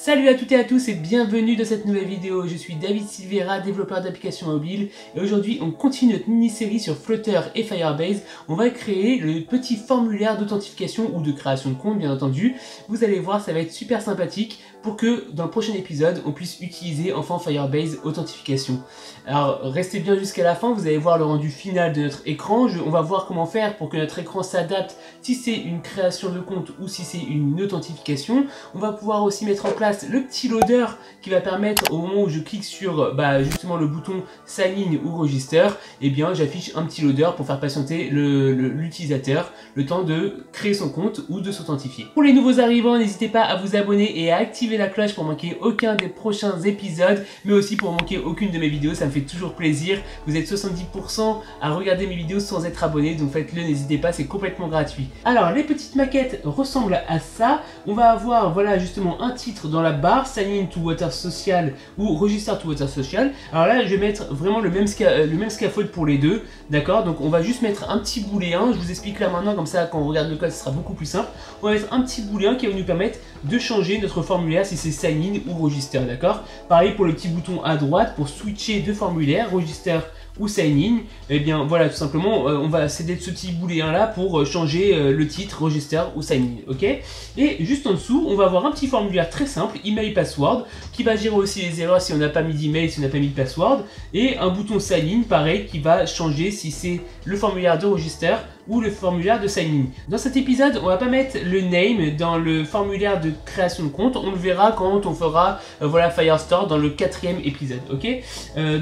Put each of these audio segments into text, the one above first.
Salut à toutes et à tous et bienvenue dans cette nouvelle vidéo. Je suis David Silveira, développeur d'applications mobiles, et aujourd'hui on continue notre mini-série sur Flutter et Firebase. On va créer le petit formulaire d'authentification ou de création de compte, bien entendu. Vous allez voir, ça va être super sympathique pour que dans le prochain épisode on puisse utiliser enfin Firebase authentification. Alors restez bien jusqu'à la fin, vous allez voir le rendu final de notre écran. On va voir comment faire pour que notre écran s'adapte si c'est une création de compte ou si c'est une authentification. On va pouvoir aussi mettre en place le petit loader qui va permettre au moment où je clique sur justement le bouton sign in ou register, et bien j'affiche un petit loader pour faire patienter l'utilisateur le temps de créer son compte ou de s'authentifier. Pour les nouveaux arrivants, n'hésitez pas à vous abonner et à activer la cloche pour manquer aucun des prochains épisodes, mais aussi pour manquer aucune de mes vidéos, ça me fait toujours plaisir. Vous êtes 70% à regarder mes vidéos sans être abonné, donc faites-le, n'hésitez pas, c'est complètement gratuit. Alors les petites maquettes ressemblent à ça. On va avoir voilà justement un titre dans la barre, sign in to water social ou register to water social. Alors là je vais mettre vraiment le même scaffold pour les deux, d'accord. Donc on va juste mettre un petit booléen, je vous explique là maintenant, comme ça quand on regarde le code ce sera beaucoup plus simple. On va mettre un petit booléen qui va nous permettre de changer notre formulaire si c'est sign in ou register, d'accord. Pareil pour le petit bouton à droite pour switcher de formulaire, register ou sign in, et bien voilà, tout simplement on va s'aider de ce petit booléen là pour changer le titre, register ou sign in, ok. Et juste en dessous on va avoir un petit formulaire très simple, email password, qui va gérer aussi les erreurs si on n'a pas mis d'email, si on n'a pas mis de password, et un bouton sign in pareil qui va changer si c'est le formulaire de register ou le formulaire de sign in. Dans cet épisode on va pas mettre le name dans le formulaire de création de compte, on le verra quand on fera voilà Firestore dans le 4e épisode, ok.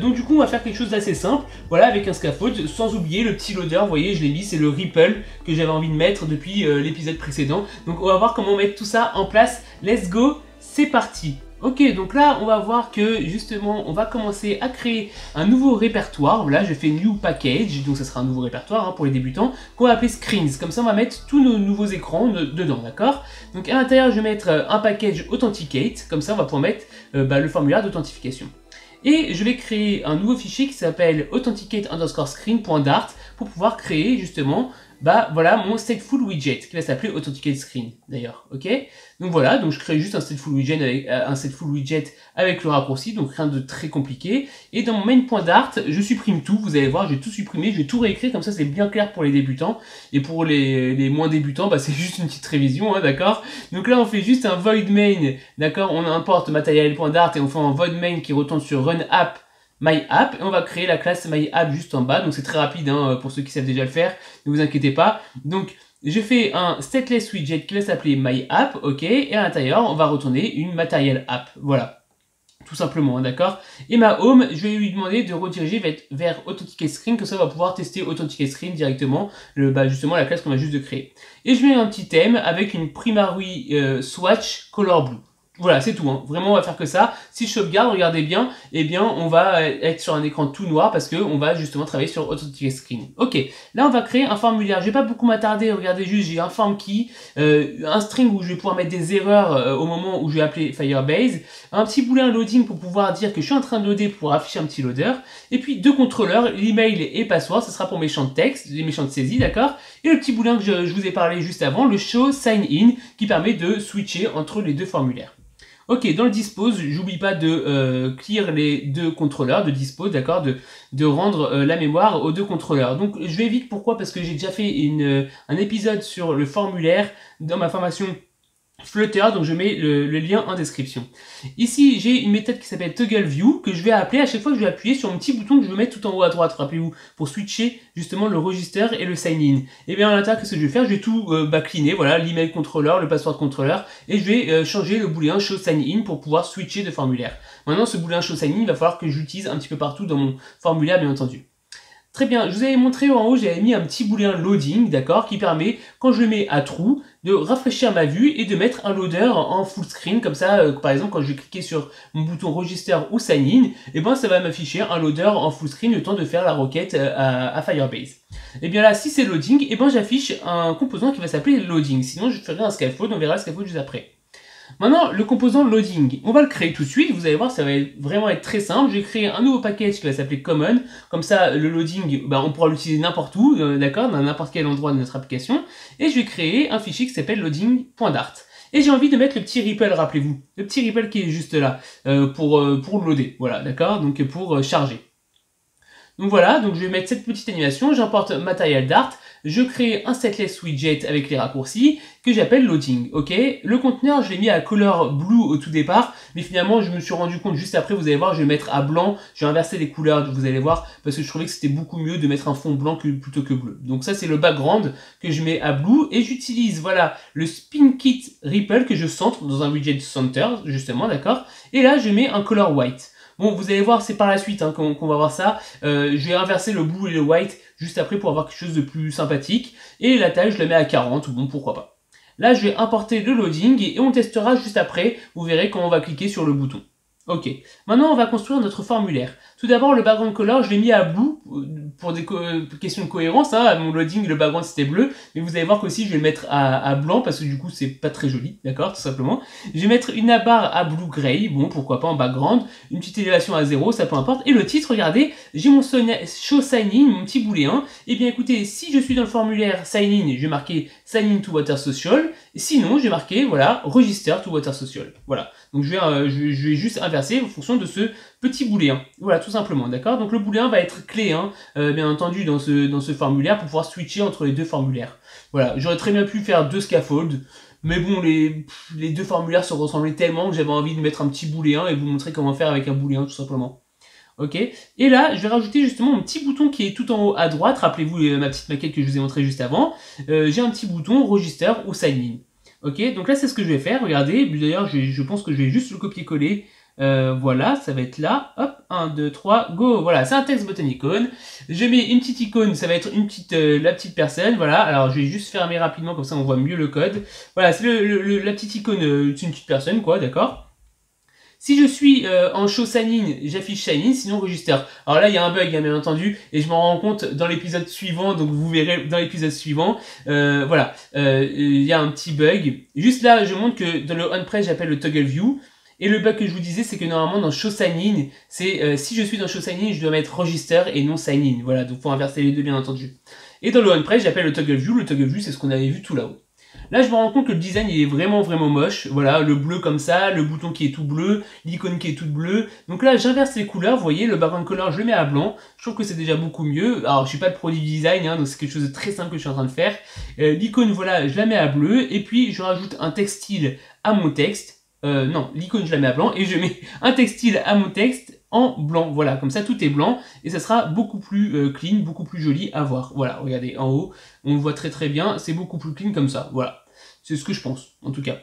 Donc du coup on va faire quelque chose d'assez simple, voilà, avec un scaffold, sans oublier le petit loader, vous voyez je l'ai mis, c'est le Ripple que j'avais envie de mettre depuis l'épisode précédent. Donc on va voir comment mettre tout ça en place, let's go, c'est parti. Ok, donc là on va voir que justement on va commencer à créer un nouveau répertoire. Là je fais new package, donc ça sera un nouveau répertoire pour les débutants, qu'on va appeler screens. Comme ça on va mettre tous nos nouveaux écrans dedans, d'accord. Donc à l'intérieur je vais mettre un package authenticate, comme ça on va pouvoir mettre le formulaire d'authentification. Et je vais créer un nouveau fichier qui s'appelle authenticate_screen.dart pour pouvoir créer justement voilà mon stateful widget qui va s'appeler authenticate screen d'ailleurs, ok. Donc voilà, donc je crée juste un stateful widget avec le raccourci, donc rien de très compliqué. Et dans mon main.dart, je supprime tout, vous allez voir, je vais tout supprimer, je vais tout réécrire, comme ça c'est bien clair pour les débutants. Et pour les moins débutants, c'est juste une petite révision, d'accord. Donc là on fait juste un void main, d'accord, on importe material.dart et on fait un void main qui retourne sur run app MyApp, et on va créer la classe MyApp juste en bas. Donc c'est très rapide pour ceux qui savent déjà le faire, ne vous inquiétez pas. Donc je fais un stateless widget qui va s'appeler MyApp, ok, et à l'intérieur on va retourner une material app, voilà, tout simplement, d'accord. Et ma home, je vais lui demander de rediriger vers authenticate screen, comme ça on va pouvoir tester authenticate screen directement, justement la classe qu'on a juste de créer. Et je mets un petit thème avec une primary swatch color blue. Voilà, c'est tout, vraiment on va faire que ça. Si je sauvegarde, regardez bien, eh bien on va être sur un écran tout noir parce qu'on va justement travailler sur Authenticate Screen. Ok, là on va créer un formulaire, je vais pas beaucoup m'attarder, regardez juste, j'ai un form key, un string où je vais pouvoir mettre des erreurs au moment où je vais appeler Firebase, un petit booléen loading pour pouvoir dire que je suis en train de loader pour afficher un petit loader, et puis deux contrôleurs, l'email et password, ce sera pour mes champs de texte, les mes champs de saisie, d'accord, et le petit booléen que je vous ai parlé juste avant, le show sign in, qui permet de switcher entre les deux formulaires. Ok, dans le dispose, j'oublie pas de clear les deux contrôleurs, de dispose, d'accord, de rendre la mémoire aux deux contrôleurs. Donc je vais vite, pourquoi? Parce que j'ai déjà fait un épisode sur le formulaire dans ma formation Flutter, donc je mets le lien en description. Ici j'ai une méthode qui s'appelle ToggleView que je vais appeler à chaque fois que je vais appuyer sur un petit bouton que je vais mettre tout en haut à droite, rappelez-vous, pour switcher justement le register et le sign in. Et bien à l'intérieur, qu'est-ce que je vais faire? Je vais tout cleaner, voilà, l'email controller, le password controller, et je vais changer le booléen show sign in pour pouvoir switcher de formulaire. Maintenant ce booléen show sign in, il va falloir que j'utilise un petit peu partout dans mon formulaire, bien entendu. Très bien, je vous avais montré en haut, j'avais mis un petit booléen loading, d'accord, qui permet, quand je le mets à true, de rafraîchir ma vue et de mettre un loader en full screen, comme ça, par exemple, quand je vais cliquer sur mon bouton register ou sign in, et ben ça va m'afficher un loader en full screen le temps de faire la requête à Firebase. Et bien là, si c'est loading, et ben j'affiche un composant qui va s'appeler loading, sinon je ferai un scaffold, on verra le scaffold juste après. Maintenant, le composant loading, on va le créer tout de suite, vous allez voir, ça va vraiment être très simple. Je vais créer un nouveau package qui va s'appeler common, comme ça le loading, on pourra l'utiliser n'importe où, d'accord, dans n'importe quel endroit de notre application, et je vais créer un fichier qui s'appelle loading.dart. Et j'ai envie de mettre le petit ripple, rappelez-vous. Le petit ripple qui est juste là, pour loader, voilà, d'accord? Donc pour charger. Donc voilà, donc je vais mettre cette petite animation, j'importe Material Dart, je crée un setless widget avec les raccourcis que j'appelle loading, ok? Le conteneur, je l'ai mis à color blue au tout départ, mais finalement je me suis rendu compte juste après, vous allez voir, je vais mettre à blanc, je vais inverser les couleurs, vous allez voir, parce que je trouvais que c'était beaucoup mieux de mettre un fond blanc plutôt que bleu. Donc ça c'est le background que je mets à blue, et j'utilise, voilà, le spin kit ripple que je centre dans un widget center, justement, d'accord? Et là je mets un color white. Bon, vous allez voir, c'est par la suite hein, qu'on va voir ça. Je vais inverser le blue et le white juste après pour avoir quelque chose de plus sympathique. Et la taille, je la mets à 40, bon, pourquoi pas. Là, je vais importer le loading et on testera juste après. Vous verrez quand on va cliquer sur le bouton. Ok, maintenant on va construire notre formulaire. Tout d'abord, le background color, je l'ai mis à blue pour des questions de cohérence. Hein. Mon loading, le background c'était bleu, mais vous allez voir qu'aussi je vais le mettre à blanc parce que du coup c'est pas très joli, d'accord, tout simplement. Je vais mettre une barre à blue gray, bon pourquoi pas en background, une petite élévation à 0, ça peu importe. Et le titre, regardez, j'ai mon show sign in, mon petit booléen. Et bien écoutez, si je suis dans le formulaire sign in, je vais marquer sign in to Water Social. Sinon, je vais marquer voilà register to Water Social. Voilà. Donc je vais juste inverser en fonction de ce petit booléen. Voilà, tout simplement, d'accord? Donc le booléen va être clé, hein, bien entendu, dans ce formulaire pour pouvoir switcher entre les deux formulaires. Voilà, j'aurais très bien pu faire 2 scaffolds, mais bon, les deux formulaires se ressemblaient tellement que j'avais envie de mettre un petit booléen et vous montrer comment faire avec un booléen, tout simplement. Ok, et là, je vais rajouter justement mon petit bouton qui est tout en haut à droite. Rappelez-vous ma petite maquette que je vous ai montrée juste avant. J'ai un petit bouton register ou sign in. Ok, donc là c'est ce que je vais faire, regardez, d'ailleurs je pense que je vais juste le copier-coller, voilà, ça va être là, hop, 1, 2, 3, go, voilà, c'est un text button icône, je mets une petite icône, ça va être une petite, la petite personne, voilà, alors je vais juste fermer rapidement, comme ça on voit mieux le code, voilà, c'est la petite icône, c'est une petite personne, quoi, d'accord? Si je suis en show sign in, j'affiche sign in, sinon register. Alors là, il y a un bug, hein, bien entendu, et je m'en rends compte dans l'épisode suivant, donc vous verrez dans l'épisode suivant. Voilà, il y a un petit bug. Juste là, je montre que dans le on-press, j'appelle le toggle view. Et le bug que je vous disais, c'est que normalement, dans show sign in, c'est si je suis dans show sign in, je dois mettre register et non sign in. Voilà, donc faut inverser les deux, bien entendu. Et dans le on-press, j'appelle le toggle view. Le toggle view, c'est ce qu'on avait vu tout là-haut. Là, je me rends compte que le design, il est vraiment moche. Voilà, le bleu comme ça, le bouton qui est tout bleu, l'icône qui est toute bleue. Donc là, j'inverse les couleurs, vous voyez, le background color, je le mets à blanc. Je trouve que c'est déjà beaucoup mieux. Alors, je suis pas de produit design, hein, donc c'est quelque chose de très simple que je suis en train de faire. L'icône, voilà, je la mets à bleu. Et puis, je rajoute un textile à mon texte. Non, l'icône, je la mets à blanc. Et je mets un textile à mon texte en blanc, voilà, comme ça tout est blanc et ça sera beaucoup plus clean, beaucoup plus joli à voir. Voilà, regardez en haut, on le voit très bien, c'est beaucoup plus clean comme ça, voilà, c'est ce que je pense en tout cas.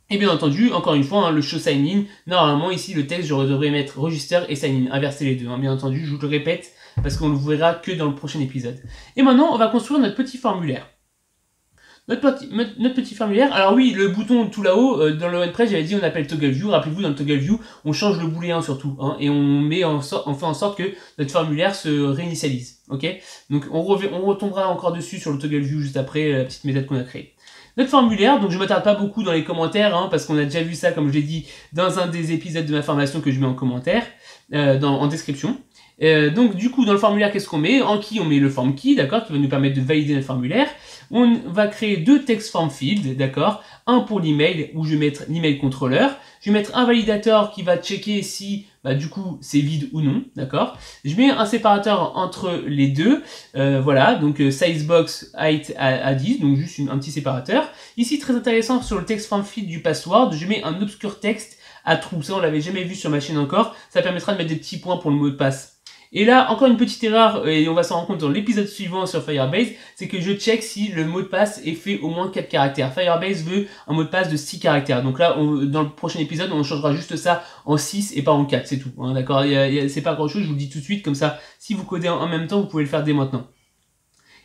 Et bien entendu, encore une fois, hein, le show sign in, normalement ici le texte je devrais mettre register et sign in, inverser les deux, hein, bien entendu, je vous le répète parce qu'on le verra que dans le prochain épisode. Et maintenant on va construire notre petit formulaire. Notre petit formulaire, alors oui, le bouton tout là-haut, dans le on-press, j'avais dit on appelle toggle view, rappelez-vous dans le toggle view, on change le booléen surtout, hein, et on fait en sorte que notre formulaire se réinitialise, ok? Donc on retombera encore dessus sur le toggle view juste après la petite méthode qu'on a créée. Notre formulaire, donc je ne m'attarde pas beaucoup dans les commentaires, hein, parce qu'on a déjà vu ça, comme je l'ai dit, dans un des épisodes de ma formation que je mets en commentaire, en description. Donc du coup dans le formulaire qu'est-ce qu'on met? En key on met le form key, d'accord, qui va nous permettre de valider notre formulaire. On va créer 2 text form fields, d'accord, un pour l'email où je vais mettre l'email controller, je vais mettre un validateur qui va checker si du coup c'est vide ou non, d'accord. Je mets un séparateur entre les deux, voilà, donc sizebox height à 10, donc juste un petit séparateur. Ici très intéressant sur le text form field du password, je mets un obscur text à true, ça on l'avait jamais vu sur ma chaîne encore, ça permettra de mettre des petits points pour le mot de passe. Et là, encore une petite erreur, et on va s'en rendre compte dans l'épisode suivant sur Firebase, c'est que je check si le mot de passe est fait au moins 4 caractères. Firebase veut un mot de passe de 6 caractères. Donc là, dans le prochain épisode, on changera juste ça en 6 et pas en 4, c'est tout. Hein, d'accord, c'est pas grand chose, je vous le dis tout de suite, comme ça, si vous codez en même temps, vous pouvez le faire dès maintenant.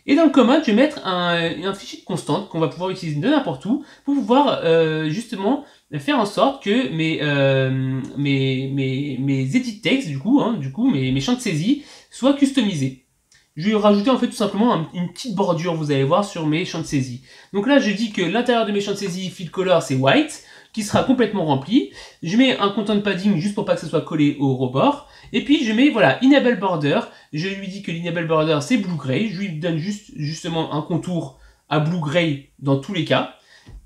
Et dans le command, je vais mettre un fichier de constante qu'on va pouvoir utiliser de n'importe où pour pouvoir justement faire en sorte que mes edit text, du coup, mes champs de saisie soient customisés. Je vais rajouter en fait tout simplement une petite bordure, vous allez voir, sur mes champs de saisie. Donc là, je dis que l'intérieur de mes champs de saisie field color c'est white, qui sera complètement rempli. Je mets un content padding juste pour pas que ce soit collé au rebord. Et puis je mets, voilà, enable border. Je lui dis que l'enable border c'est blue gray. Je lui donne justement un contour à blue gray dans tous les cas.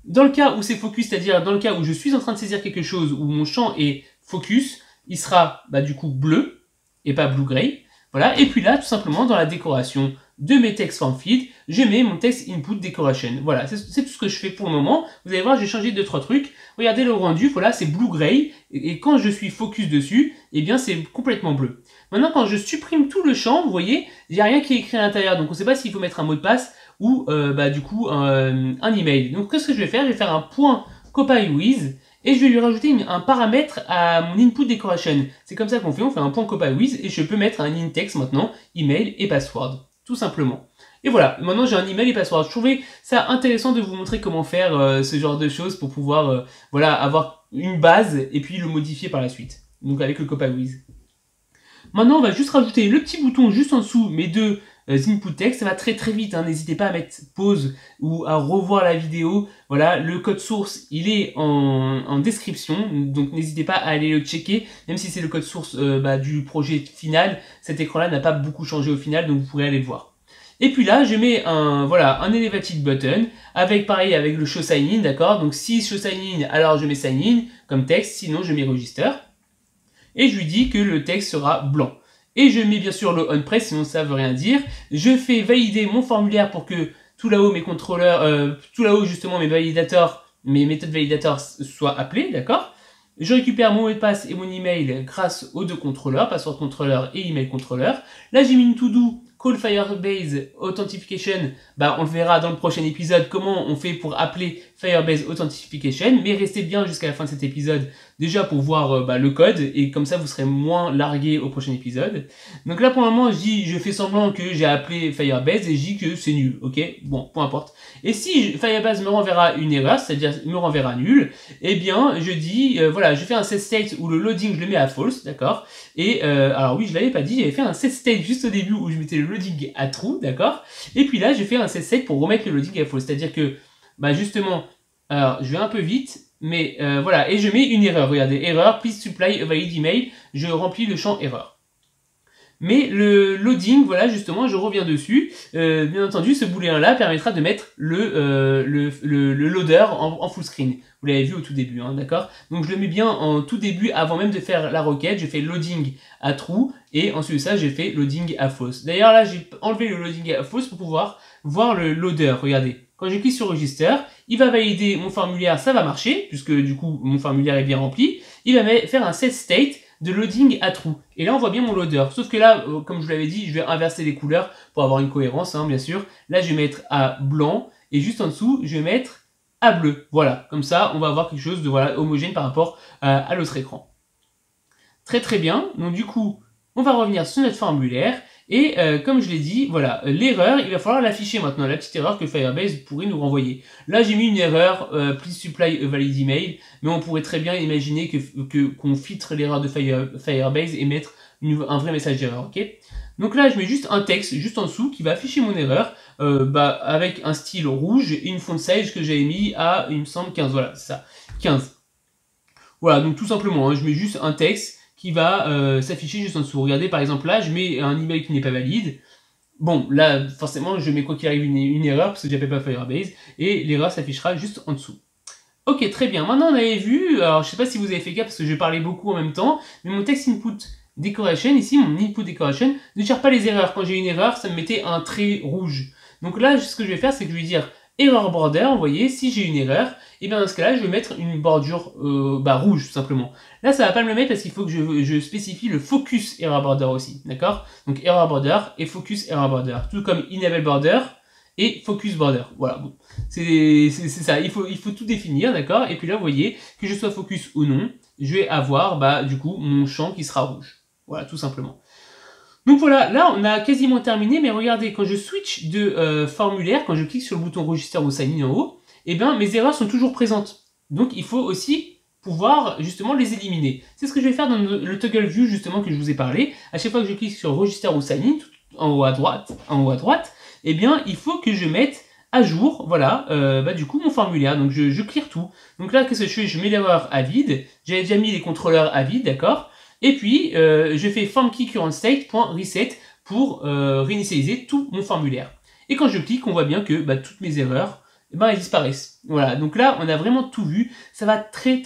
Dans le cas où c'est focus, c'est-à-dire dans le cas où je suis en train de saisir quelque chose, où mon champ est focus, il sera du coup bleu et pas blue-gray. Voilà. Et puis là, tout simplement, dans la décoration de mes textes form feed, je mets mon text input decoration. Voilà, c'est tout ce que je fais pour le moment. Vous allez voir, j'ai changé 2-3 trucs. Regardez le rendu, voilà, c'est blue-gray. Et quand je suis focus dessus, eh bien, c'est complètement bleu. Maintenant, quand je supprime tout le champ, vous voyez, il n'y a rien qui est écrit à l'intérieur. Donc, on ne sait pas s'il faut mettre un mot de passe ou, du coup, un email. Donc, qu'est-ce que je vais faire? Je vais faire un point copy with. Et je vais lui rajouter un paramètre à mon input decoration. C'est comme ça qu'on fait, on fait un point copy with et je peux mettre un in-text maintenant, email et password, tout simplement. Et voilà, maintenant j'ai un email et password. Je trouvais ça intéressant de vous montrer comment faire ce genre de choses pour pouvoir voilà, avoir une base et puis le modifier par la suite. Donc avec le copy with. Maintenant on va juste rajouter le petit bouton juste en dessous, mes deux input text, ça va très très vite, hein. N'hésitez pas à mettre pause ou à revoir la vidéo. Voilà, le code source, il est en description, donc n'hésitez pas à aller le checker, même si c'est le code source du projet final, cet écran-là n'a pas beaucoup changé au final, donc vous pourrez aller le voir. Et puis là, je mets un elevated button, avec pareil, avec le show sign in, d'accord? Donc si show sign in, alors je mets sign in comme texte, sinon je mets register. Et je lui dis que le texte sera blanc. Et je mets bien sûr le onPress, sinon ça veut rien dire. Je fais valider mon formulaire pour que tout là-haut mes contrôleurs, tout là-haut justement mes validateurs, mes méthodes validateurs soient appelés, d'accord? Je récupère mon mot de passe et mon email grâce aux deux contrôleurs, password contrôleur et email contrôleur. Là j'ai mis une to-do, call Firebase Authentication, on le verra dans le prochain épisode comment on fait pour appeler Firebase Authentication, mais restez bien jusqu'à la fin de cet épisode déjà pour voir le code et comme ça vous serez moins largué au prochain épisode. Donc là pour le moment je fais semblant que j'ai appelé Firebase et je dis que c'est nul, ok? Bon, peu importe. Et si Firebase me renverra une erreur, c'est-à-dire me renverra nul, eh bien je dis, voilà, je fais un set state où le loading je le mets à false, d'accord? Et alors oui, je l'avais pas dit, j'avais fait un set state juste au début où je mettais le loading à true, d'accord? Et puis là, j'ai fait un set state pour remettre le loading à false, c'est-à-dire que, justement, alors je vais un peu vite, mais voilà, et je mets une erreur, regardez, erreur, please supply a valid email, je remplis le champ erreur. Mais le loading, voilà, justement, je reviens dessus. Bien entendu, ce booléen-là permettra de mettre le loader en full screen. Vous l'avez vu au tout début, hein, d'accord? Donc je le mets bien en tout début, avant même de faire la requête. Je fais loading à true et ensuite de ça, j'ai fait loading à false. D'ailleurs, là, j'ai enlevé le loading à false pour pouvoir voir le loader. Regardez, quand je clique sur register, il va valider mon formulaire, ça va marcher, puisque du coup, mon formulaire est bien rempli. Il va faire un set state de loading à true. Et là, on voit bien mon loader. Sauf que là, comme je vous l'avais dit, je vais inverser les couleurs pour avoir une cohérence, hein, bien sûr. Là, je vais mettre à blanc. Et juste en dessous, je vais mettre à bleu. Voilà. Comme ça, on va avoir quelque chose de homogène par rapport à l'autre écran. Très très bien. Donc du coup, on va revenir sur notre formulaire. Et comme je l'ai dit, voilà, l'erreur, il va falloir l'afficher maintenant, la petite erreur que Firebase pourrait nous renvoyer. Là, j'ai mis une erreur, please supply a valid email, mais on pourrait très bien imaginer qu'on filtre l'erreur de Firebase et mettre un vrai message d'erreur, ok? Donc là, je mets juste un texte, juste en dessous, qui va afficher mon erreur, avec un style rouge et une font size que j'avais mis à, il me semble, 15, voilà, c'est ça, 15. Voilà, donc tout simplement, hein, je mets juste un texte qui va s'afficher juste en dessous. Regardez, par exemple, là, je mets un email qui n'est pas valide. Bon, là, forcément, je mets quoi qu'il arrive une erreur, parce que j'appelle pas Firebase, et l'erreur s'affichera juste en dessous. Ok, très bien. Maintenant, on avait vu, alors je sais pas si vous avez fait gaffe, parce que je parlais beaucoup en même temps, mais mon text input decoration, ici, mon input decoration, ne gère pas les erreurs. Quand j'ai une erreur, ça me mettait un trait rouge. Donc là, ce que je vais faire, c'est que je vais dire error border, vous voyez, si j'ai une erreur, et bien dans ce cas-là, je vais mettre une bordure rouge, tout simplement. Là, ça va pas me le mettre parce qu'il faut que je spécifie le focus error border aussi, d'accord? Donc error border et focus error border, tout comme enable border et focus border. Voilà, bon, c'est ça, il faut tout définir, d'accord? Et puis là, vous voyez, que je sois focus ou non, je vais avoir, du coup, mon champ qui sera rouge. Voilà, tout simplement. Donc voilà, là on a quasiment terminé, mais regardez, quand je switch de formulaire, quand je clique sur le bouton register ou sign in en haut, eh bien mes erreurs sont toujours présentes. Donc il faut aussi pouvoir justement les éliminer. C'est ce que je vais faire dans le toggle view justement que je vous ai parlé. À chaque fois que je clique sur register ou sign in, tout en haut à droite, eh bien il faut que je mette à jour, voilà, du coup mon formulaire. Donc je clear tout. Donc là, qu'est-ce que je fais? Je mets l'erreur à vide. J'avais déjà mis les contrôleurs à vide, d'accord? Et puis, je fais formKeyCurrentState.reset pour réinitialiser tout mon formulaire. Et quand je clique, on voit bien que toutes mes erreurs ben elles disparaissent. Voilà, donc là on a vraiment tout vu, ça va très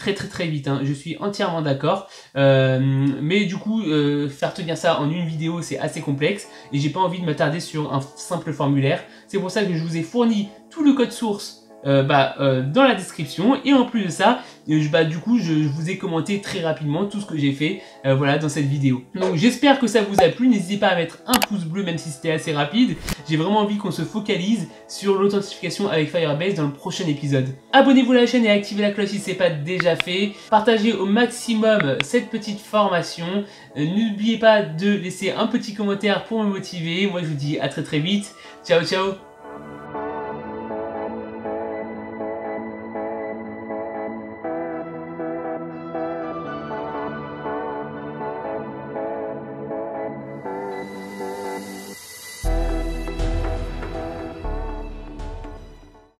vite, hein. Je suis entièrement d'accord, mais du coup faire tenir ça en une vidéo c'est assez complexe et j'ai pas envie de m'attarder sur un simple formulaire. C'est pour ça que je vous ai fourni tout le code source dans la description, et en plus de ça du coup je vous ai commenté très rapidement tout ce que j'ai fait voilà, dans cette vidéo. Donc j'espère que ça vous a plu, n'hésitez pas à mettre un pouce bleu même si c'était assez rapide. J'ai vraiment envie qu'on se focalise sur l'authentification avec Firebase dans le prochain épisode. Abonnez-vous à la chaîne et activez la cloche si ce n'est pas déjà fait. Partagez au maximum cette petite formation. N'oubliez pas de laisser un petit commentaire pour me motiver. Moi je vous dis à très vite. Ciao ciao.